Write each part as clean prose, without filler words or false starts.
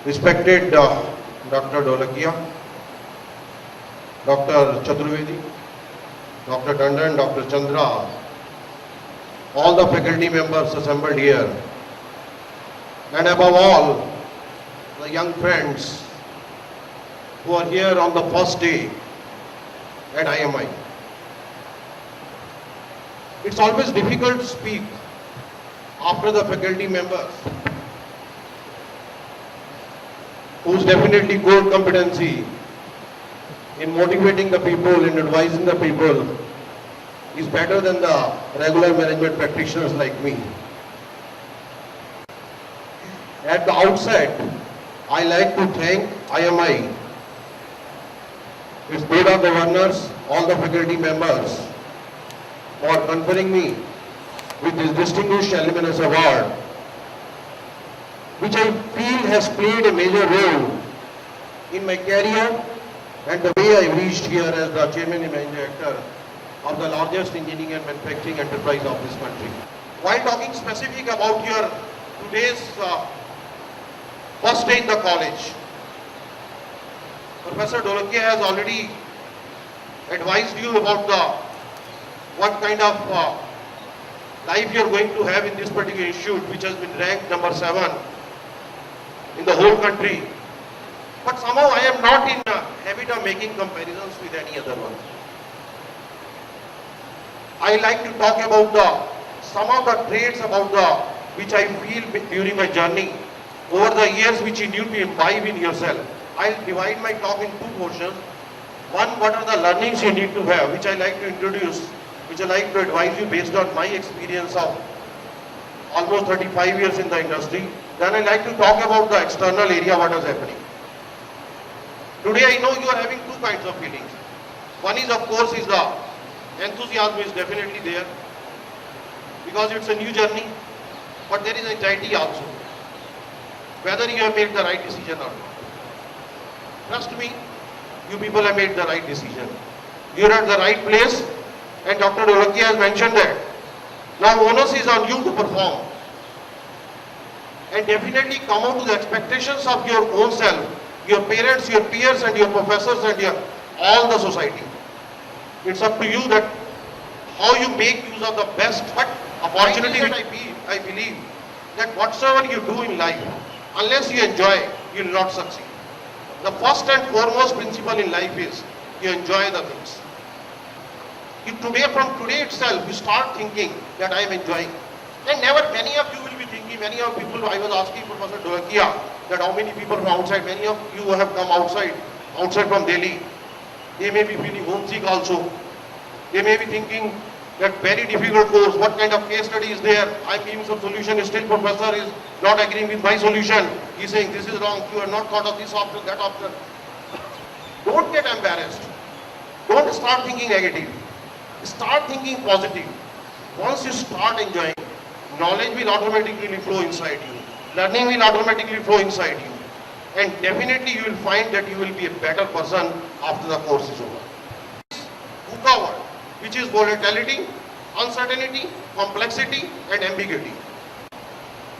Respected Dr. Dolakia, Dr. Chaturvedi, Dr. Tandon, Dr. Chandra, all the faculty members assembled here, and above all, the young friends who are here on the first day at IMI. It's always difficult to speak after the faculty members whose definitely core competency in motivating the people, in advising the people is better than the regular management practitioners like me. At the outset, I like to thank IMI, its board of governors, all the faculty members for conferring me with this distinguished Alumnus Award, which I feel has played a major role in my career and the way I reached here as the chairman and managing director of the largest engineering and manufacturing enterprise of this country. While talking specific about your today's first day in the college, Professor Dolakia has already advised you about what kind of life you are going to have in this particular institute, which has been ranked number 7 in the whole country. But somehow I am not in the habit of making comparisons with any other one. I like to talk about some of the traits which I feel during my journey over the years which you need to imbibe in yourself. I'll divide my talk in 2 portions. One, what are the learnings you need to have, which I like to introduce, which I like to advise you based on my experience of almost 35 years in the industry. Then I like to talk about the external area, what is happening. Today I know you are having 2 kinds of feelings. One is, of course, is the enthusiasm is definitely there because it's a new journey, but there is anxiety also, whether you have made the right decision or not. Trust me, you people have made the right decision. You are at the right place, and Dr. Dolakia has mentioned that. Now onus is on you to perform and definitely come out to the expectations of your own self, your parents, your peers and your professors and all the society. It's up to you that how you make use of the best opportunity. I believe that whatsoever you do in life, unless you enjoy, you will not succeed. The first and foremost principle in life is you enjoy the things. From today itself, you start thinking that I am enjoying. And never, many of you will be thinking, many of people, I was asking Professor Dolakia that how many people from outside, many of you have come outside from Delhi. They may be feeling homesick also. They may be thinking that very difficult course, what kind of case study is there? I'm giving some solution, still professor is not agreeing with my solution. He's saying this is wrong, you are not thought of this option, that option. Don't get embarrassed. Don't start thinking negative. Start thinking positive. Once you start enjoying, knowledge will automatically flow inside you. Learning will automatically flow inside you. And definitely you will find that you will be a better person after the course is over. VUCA word, which is volatility, uncertainty, complexity and ambiguity.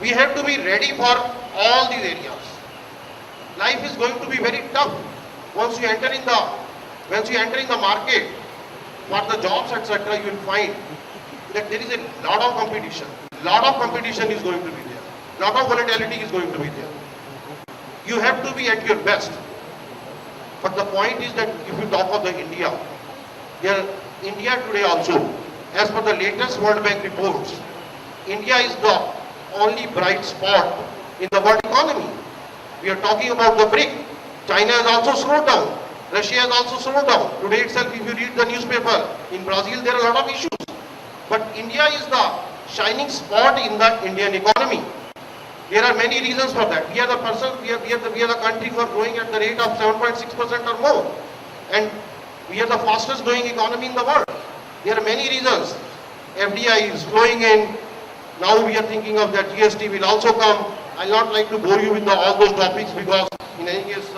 We have to be ready for all these areas. Life is going to be very tough once you enter in the market for the jobs, etc. You will find that there is a lot of competition. Lot of competition is going to be there. Lot of volatility is going to be there. You have to be at your best. But the point is that if you talk of the India today also, as per the latest World Bank reports, India is the only bright spot in the world economy. We are talking about the BRIC. China has also slowed down. Russia has also slowed down. Today itself, if you read the newspaper, in Brazil there are a lot of issues. But India is the shining spot in the Indian economy. There are many reasons for that. We are the country who are growing at the rate of 7.6% or more. And we are the fastest growing economy in the world. There are many reasons. FDI is flowing in. Now we are thinking of that GST will also come. I'll not like to bore you with all those topics because in any case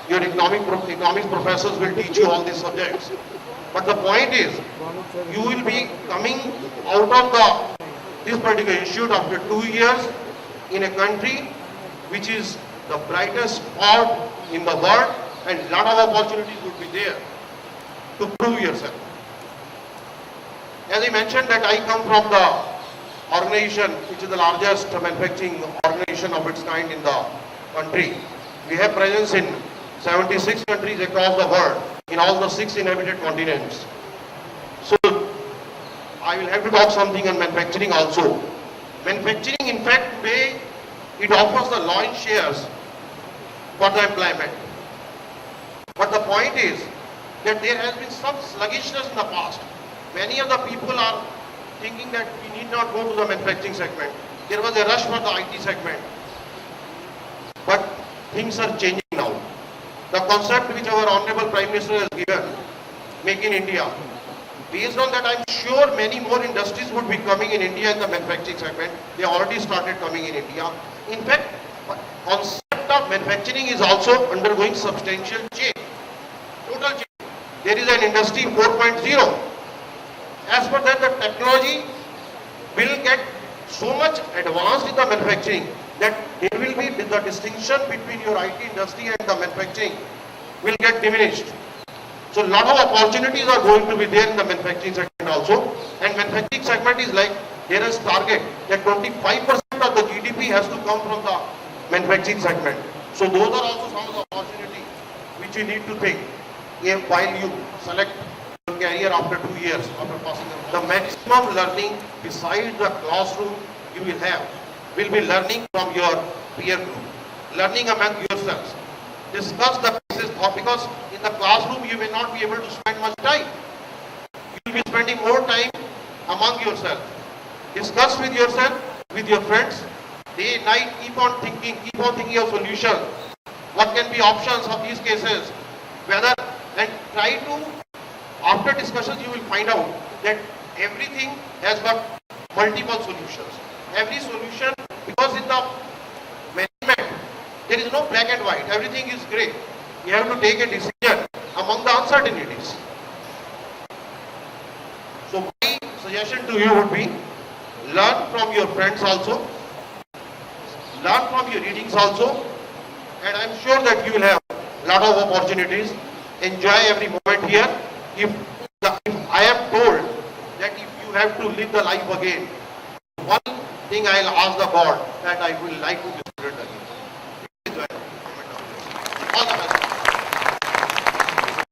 your economics professors will teach you all these subjects. But the point is, you will be coming out of this particular institute after 2 years in a country which is the brightest spot in the world, and lot of opportunities would be there to prove yourself. As I mentioned that I come from the organization which is the largest manufacturing organization of its kind in the country. We have presence in 76 countries across the world, in all the 6 inhabited continents. So I will have to talk something on manufacturing also. Manufacturing, in fact, today it offers the lion's shares for the employment. But the point is that there has been some sluggishness in the past. Many of the people are thinking that we need not go to the manufacturing segment. There was a rush for the IT segment. But things are changing now. The concept which our Honorable Prime Minister has given, Make in India, based on that, I'm sure many more industries would be coming in India in the manufacturing segment. They already started coming in India. In fact, concept of manufacturing is also undergoing substantial change. Total change. There is an industry 4.0. As per that, the technology will get so much advanced in the manufacturing that there will be the distinction between your IT industry and the manufacturing will get diminished. So a lot of opportunities are going to be there in the manufacturing segment also. And manufacturing segment is like, there is target that 25% of the GDP has to come from the manufacturing segment. So those are also some of the opportunities which you need to take while you select your career after 2 years, after passing the maximum learning besides the classroom you will be learning from your peer group, learning among yourselves. Discuss the cases because in the classroom you may not be able to spend much time. You will be spending more time among yourself. Discuss with yourself, with your friends, day, night, keep on thinking of solutions. What can be options of these cases? Whether, and try to, after discussions you will find out that everything has got multiple solutions. Every solution, because in the management, there is no black and white, everything is grey. You have to take a decision among the uncertainties. So my suggestion to you would be, learn from your friends also, learn from your readings also, and I'm sure that you will have a lot of opportunities. Enjoy every moment here. If I am told that if you have to live the life again, one thing I'll ask the God that I will like to